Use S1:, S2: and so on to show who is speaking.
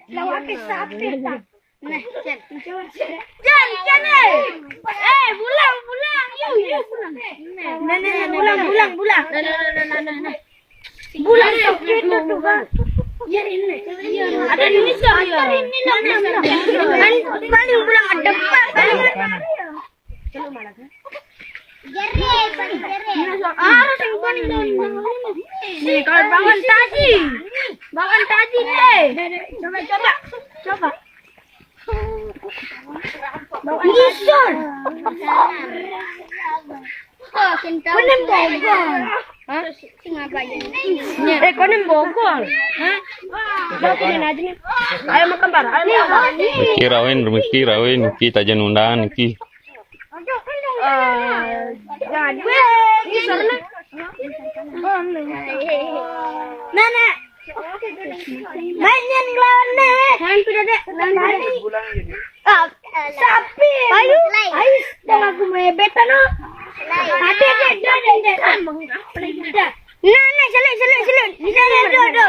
S1: Lawak ke sapi tak. Nah, Jan. Pulang. Yuk pulang. Nah, pulang. Nah. Bulan kita tuh kan. Ada di sini ya. Paling bulan ada harus yang paling nih kalau bangun tadi deh. Coba. Ngison. Konem Bogor. Hah? Konem Bogor. Hah? Ayo makan bar.
S2: Kirain kita jangan undangan ki.
S1: Nana. Banyak ngelawan nih. Sapi. Ayo. Jangan aku mebetan no. Ada. Nah, selut. Di sana ada.